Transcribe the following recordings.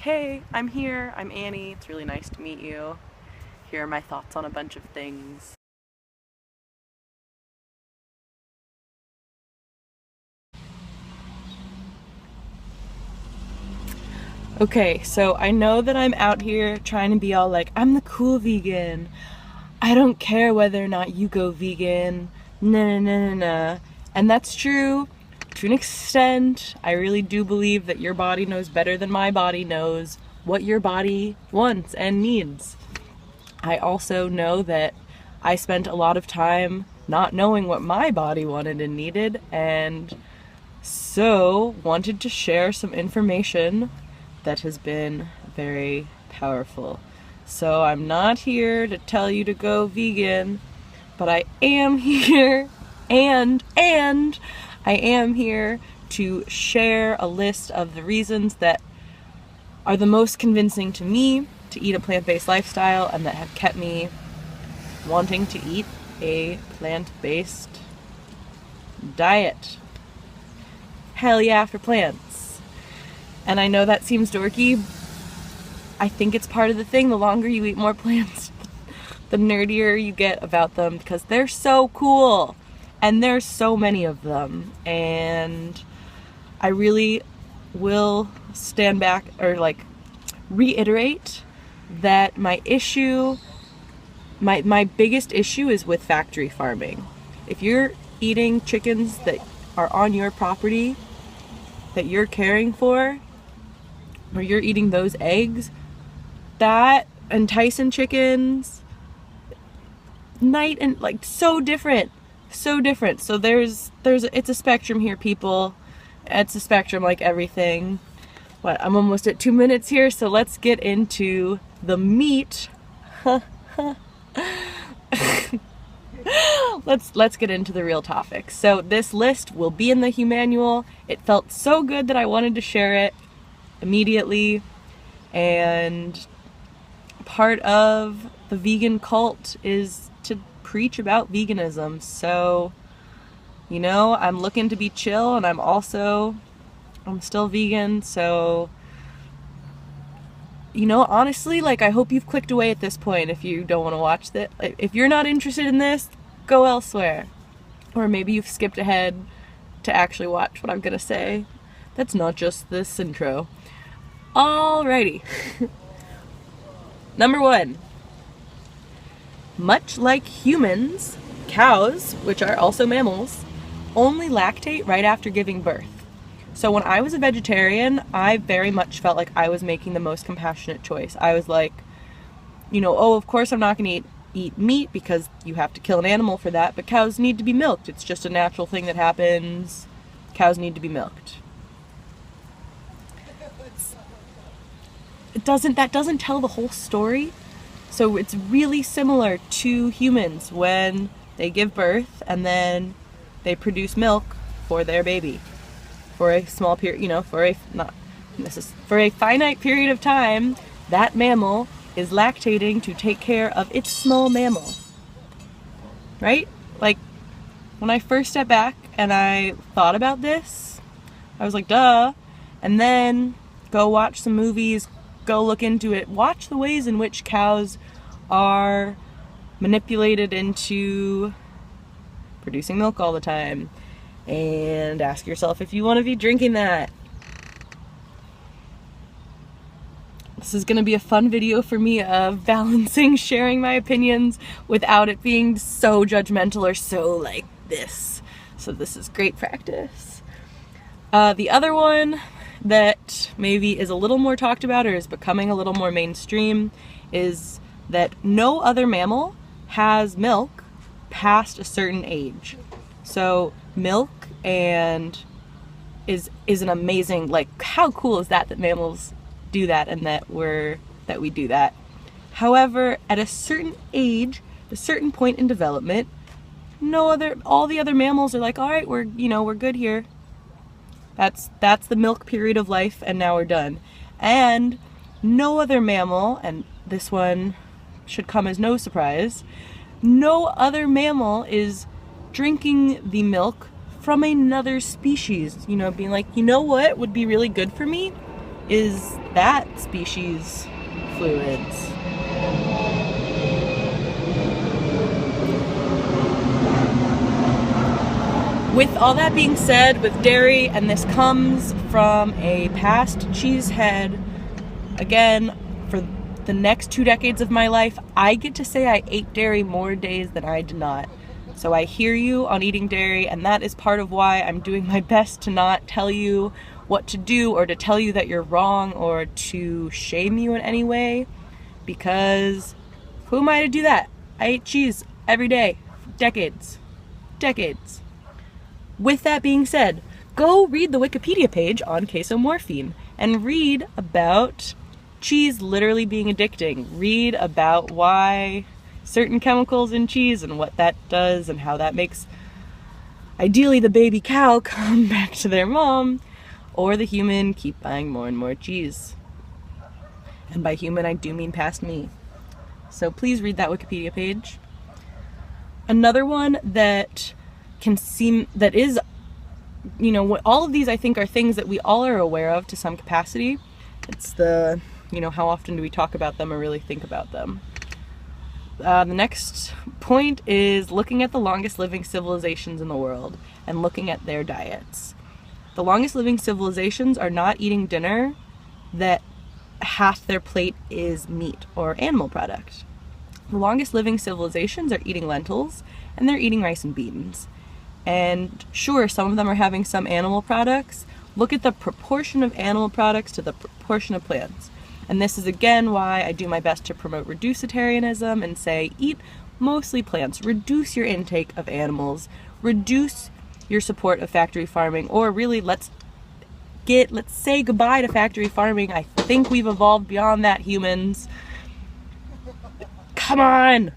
hey, I'm here, I'm Annie, it's really nice to meet you. Here are my thoughts on a bunch of things. Okay, so I know that I'm out here trying to be all like, I'm the cool vegan. I don't care whether or not you go vegan. Nah, nah, nah, nah, nah. And that's true to an extent. I really do believe that your body knows better than my body knows what your body wants and needs. I also know that I spent a lot of time not knowing what my body wanted and needed, and so wanted to share some information that has been very powerful. So I'm not here to tell you to go vegan, but I am here and I am here to share a list of the reasons that are the most convincing to me to eat a plant-based lifestyle and that have kept me wanting to eat a plant-based diet. Hell yeah for plants. And I know that seems dorky. I think it's part of the thing. The longer you eat more plants, the nerdier you get about them because they're so cool. And there's so many of them. And I really will stand back or reiterate that my biggest issue is with factory farming. If you're eating chickens that are on your property that you're caring for, or you're eating those eggs, that and Tyson chickens, so different. So it's a spectrum here, people. It's a spectrum like everything. I'm almost at 2 minutes here, so let's get into the meat. Let's get into the real topic. So this list will be in the manual. It felt so good that I wanted to share it immediately, and part of the vegan cult is to preach about veganism. So, I'm looking to be chill, and I'm still vegan, so honestly, I hope you've clicked away at this point if you don't want to watch this. If you're not interested in this, go elsewhere. Or maybe you've skipped ahead to actually watch what I'm gonna say. That's not just this intro. Alrighty. Number 1. Much like humans, cows, which are also mammals, only lactate right after giving birth. So when I was a vegetarian, I very much felt like I was making the most compassionate choice. I was like, of course I'm not going to eat meat because you have to kill an animal for that, but cows need to be milked. It's just a natural thing that happens. Cows need to be milked. That doesn't tell the whole story. So it's really similar to humans when they give birth and then they produce milk for their baby. For a small period, for a finite period of time, that mammal is lactating to take care of its small mammal. Right? When I first stepped back and I thought about this, I was like, duh. And then go watch some movies, go look into it, watch the ways in which cows are manipulated into producing milk all the time. And ask yourself if you want to be drinking that. This is going to be a fun video for me of balancing sharing my opinions without it being so judgmental or so like this. So this is great practice. The other one that maybe is a little more talked about or is becoming a little more mainstream is that no other mammal has milk past a certain age. So milk and is an amazing, how cool is that mammals do that and that we do that. However, at a certain age, a certain point in development, all the other mammals are like, all right, we're good here. That's the milk period of life, and now we're done. And no other mammal, and this one should come as no surprise, no other mammal is drinking the milk from another species, being like, what would be really good for me is that species fluids. With all that being said, with dairy, and this comes from a past cheesehead, again, for the next 2 decades of my life, I get to say I ate dairy more days than I did not. So I hear you on eating dairy, and that is part of why I'm doing my best to not tell you what to do or to tell you that you're wrong or to shame you in any way, because who am I to do that? I ate cheese every day, decades. With that being said, go read the Wikipedia page on casomorphine and read about cheese literally being addicting. Read about why certain chemicals in cheese and what that does and how that makes, ideally, the baby cow come back to their mom, or the human keep buying more and more cheese. And by human, I do mean past me. So please read that Wikipedia page. Another one that is, what all of these I think are things that we all are aware of to some capacity. It's the, how often do we talk about them or really think about them? The next point is looking at the longest living civilizations in the world and looking at their diets. The longest living civilizations are not eating dinner that half their plate is meat or animal product. The longest living civilizations are eating lentils and they're eating rice and beans. And sure, some of them are having some animal products. Look at the proportion of animal products to the proportion of plants. And this is again why I do my best to promote reducitarianism and say eat mostly plants. Reduce your intake of animals. Reduce your support of factory farming. Or really, let's say goodbye to factory farming. I think we've evolved beyond that, humans. Come on!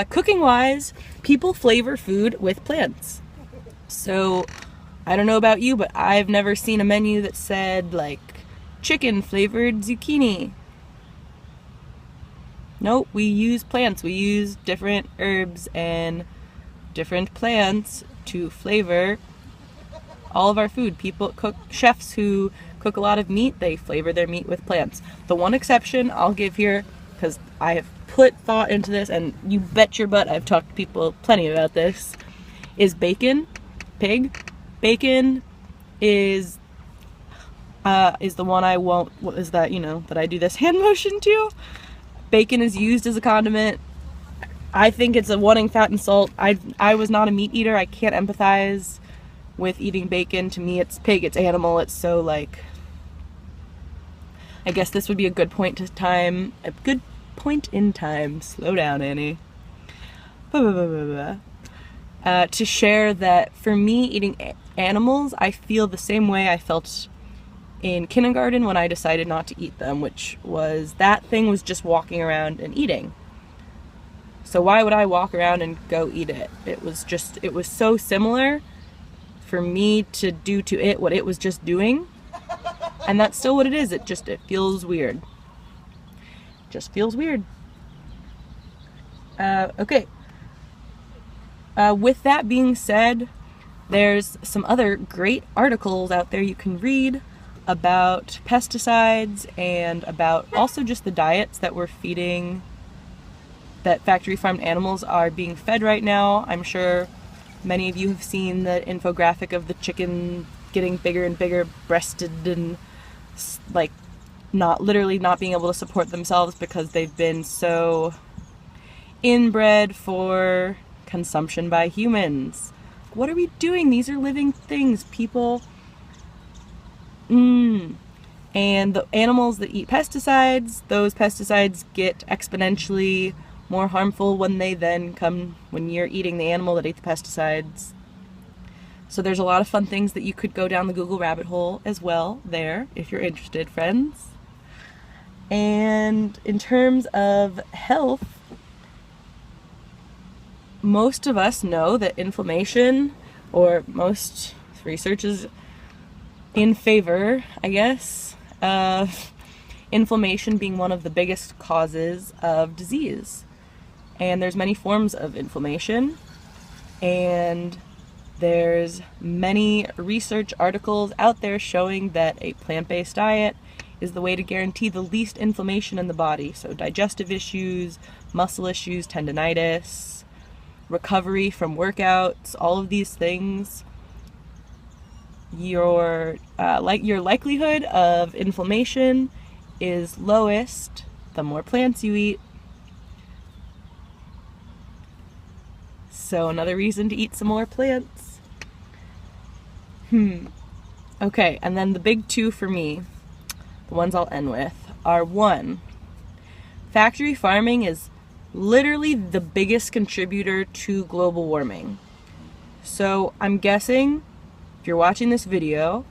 Cooking wise, people flavor food with plants. So, I don't know about you, but I've never seen a menu that said, like, chicken flavored zucchini. Nope, we use plants. We use different herbs and different plants to flavor all of our food. Chefs who cook a lot of meat, they flavor their meat with plants. The one exception I'll give here, because I have put thought into this, and you bet your butt I've talked to people plenty about this, is bacon, pig. Bacon is the one I won't, what is that, that I do this hand motion to? Bacon is used as a condiment. I think it's a wanting fat and salt. I was not a meat eater. I can't empathize with eating bacon. To me, it's pig, it's animal, it's so like, I guess this would be a good point in time, slow down, Annie, to share that for me, eating animals, I feel the same way I felt in kindergarten when I decided not to eat them, which was that thing was just walking around and eating. So why would I walk around and go eat it? It was so similar for me to do to it what it was just doing, and that's still what it is. It feels weird. Just feels weird. Okay. With that being said, there's some other great articles out there you can read about pesticides and about also just the diets that we're feeding, that factory farmed animals are being fed right now. I'm sure many of you have seen the infographic of the chicken getting bigger and bigger breasted and like not being able to support themselves because they've been so inbred for consumption by humans. What are we doing? These are living things, people. And the animals that eat pesticides, those pesticides get exponentially more harmful when you're eating the animal that ate the pesticides. So there's a lot of fun things that you could go down the Google rabbit hole as well there, if you're interested, friends. And in terms of health, most of us know that inflammation, or most research is in favor, I guess, of inflammation being one of the biggest causes of disease. And there's many forms of inflammation, and There's many research articles out there showing that a plant-based diet is the way to guarantee the least inflammation in the body. So digestive issues, muscle issues, tendinitis, recovery from workouts, all of these things. Your likelihood of inflammation is lowest the more plants you eat. So another reason to eat some more plants. Okay, and then the big two for me, the ones I'll end with, are 1, factory farming is literally the biggest contributor to global warming. So I'm guessing if you're watching this video,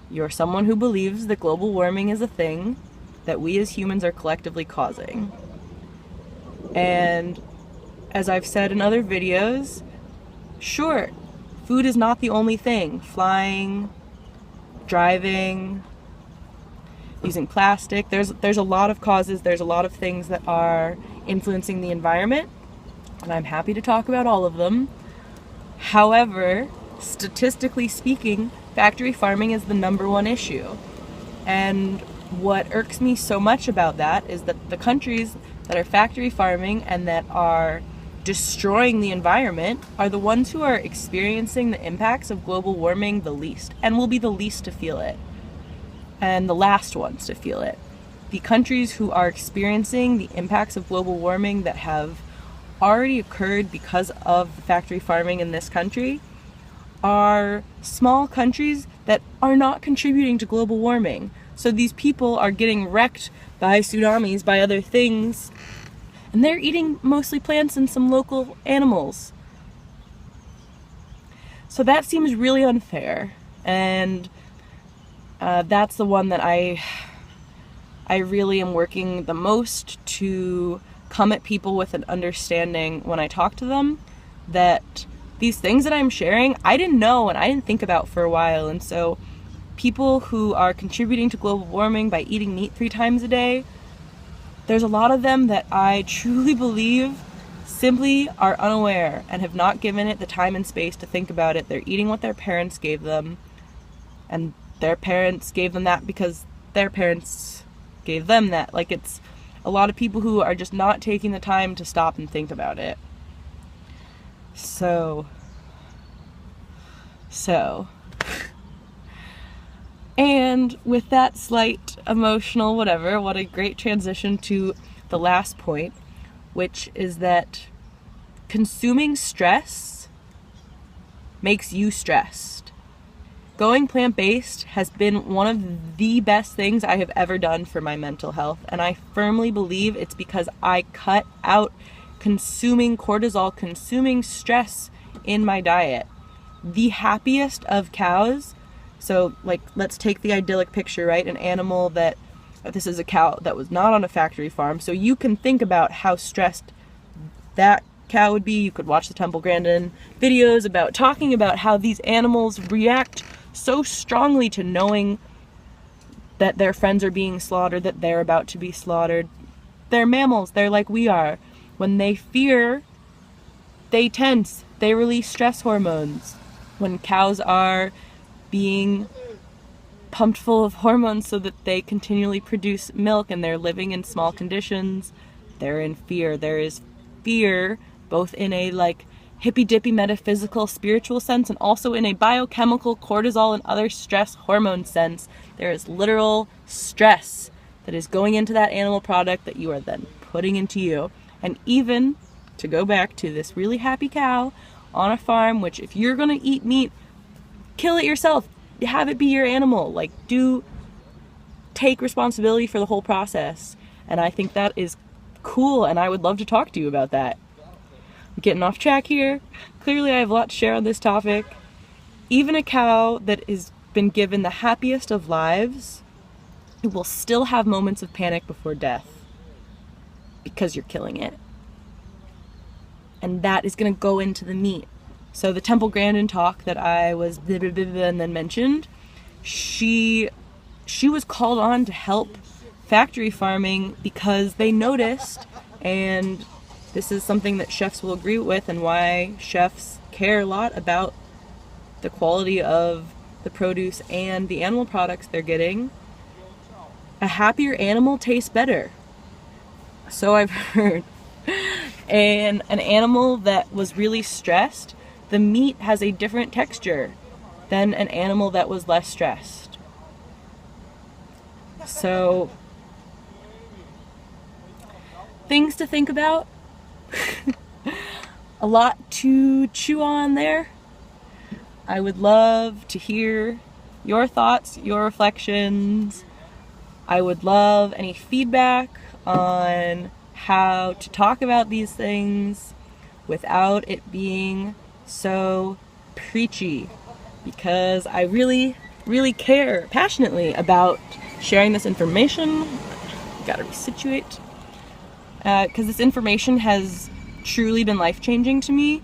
you're someone who believes that global warming is a thing that we as humans are collectively causing. And as I've said in other videos, sure, food is not the only thing. Flying, driving, using plastic, there's a lot of causes, there's a lot of things that are influencing the environment, and I'm happy to talk about all of them. However, statistically speaking, factory farming is the #1 issue. And what irks me so much about that is that the countries that are factory farming and that are destroying the environment are the ones who are experiencing the impacts of global warming the least, and will be the least to feel it, and the last ones to feel it. The countries who are experiencing the impacts of global warming that have already occurred because of the factory farming in this country are small countries that are not contributing to global warming. So these people are getting wrecked by tsunamis, by other things, and they're eating mostly plants and some local animals. So that seems really unfair, and that's the one that I really am working the most to come at people with an understanding when I talk to them, that these things that I'm sharing, I didn't know and I didn't think about for a while. And so people who are contributing to global warming by eating meat 3 times a day, there's a lot of them that I truly believe simply are unaware and have not given it the time and space to think about it. They're eating what their parents gave them, and their parents gave them that because their parents gave them that. Like, it's a lot of people who are just not taking the time to stop and think about it. So. And with that slight emotional whatever, what a great transition to the last point, which is that consuming stress makes you stressed. Going plant-based has been one of the best things I have ever done for my mental health, and I firmly believe it's because I cut out consuming cortisol, consuming stress in my diet. The happiest of cows, so like, let's take the idyllic picture, right? An animal that, this is a cow that was not on a factory farm, so you can think about how stressed that cow would be. You could watch the Temple Grandin videos about talking about how these animals react so strongly to knowing that their friends are being slaughtered, that they're about to be slaughtered. They're mammals, they're like we are. When they fear, they tense, they release stress hormones. When cows are being pumped full of hormones so that they continually produce milk and they're living in small conditions, they're in fear. There is fear both in a like hippy-dippy metaphysical spiritual sense and also in a biochemical cortisol and other stress hormone sense. There is literal stress that is going into that animal product that you are then putting into you. And even to go back to this really happy cow on a farm, which if you're gonna eat meat, kill it yourself, have it be your animal, like do take responsibility for the whole process. And I think that is cool, and I would love to talk to you about that. I'm getting off track here. Clearly I have a lot to share on this topic. Even a cow that has been given the happiest of lives, it will still have moments of panic before death because you're killing it. And that is going to go into the meat. So the Temple Grandin talk that I was blah, blah, blah, blah, and then mentioned, she was called on to help factory farming because they noticed, and this is something that chefs will agree with and why chefs care a lot about the quality of the produce and the animal products they're getting, a happier animal tastes better. So I've heard. And an animal that was really stressed, the meat has a different texture than an animal that was less stressed. So, things to think about. A lot to chew on there. I would love to hear your thoughts, your reflections. I would love any feedback on how to talk about these things without it being so preachy, because I really, really care passionately about sharing this information. Gotta resituate. Because this information has truly been life-changing to me,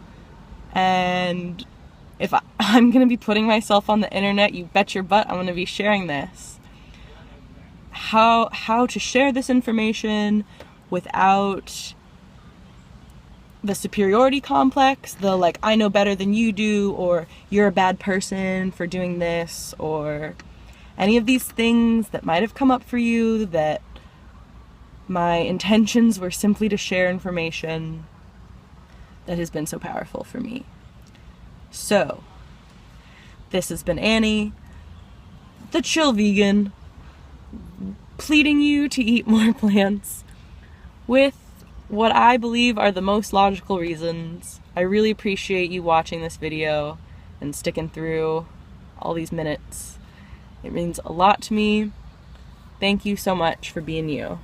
and if I'm gonna be putting myself on the internet, you bet your butt I'm gonna be sharing this. How to share this information without the superiority complex, the like, I know better than you do, or you're a bad person for doing this, or any of these things that might have come up for you, that my intentions were simply to share information that has been so powerful for me. So, this has been Annie, the chill vegan, pleading you to eat more plants with what I believe are the most logical reasons. I really appreciate you watching this video and sticking through all these minutes. It means a lot to me. Thank you so much for being you.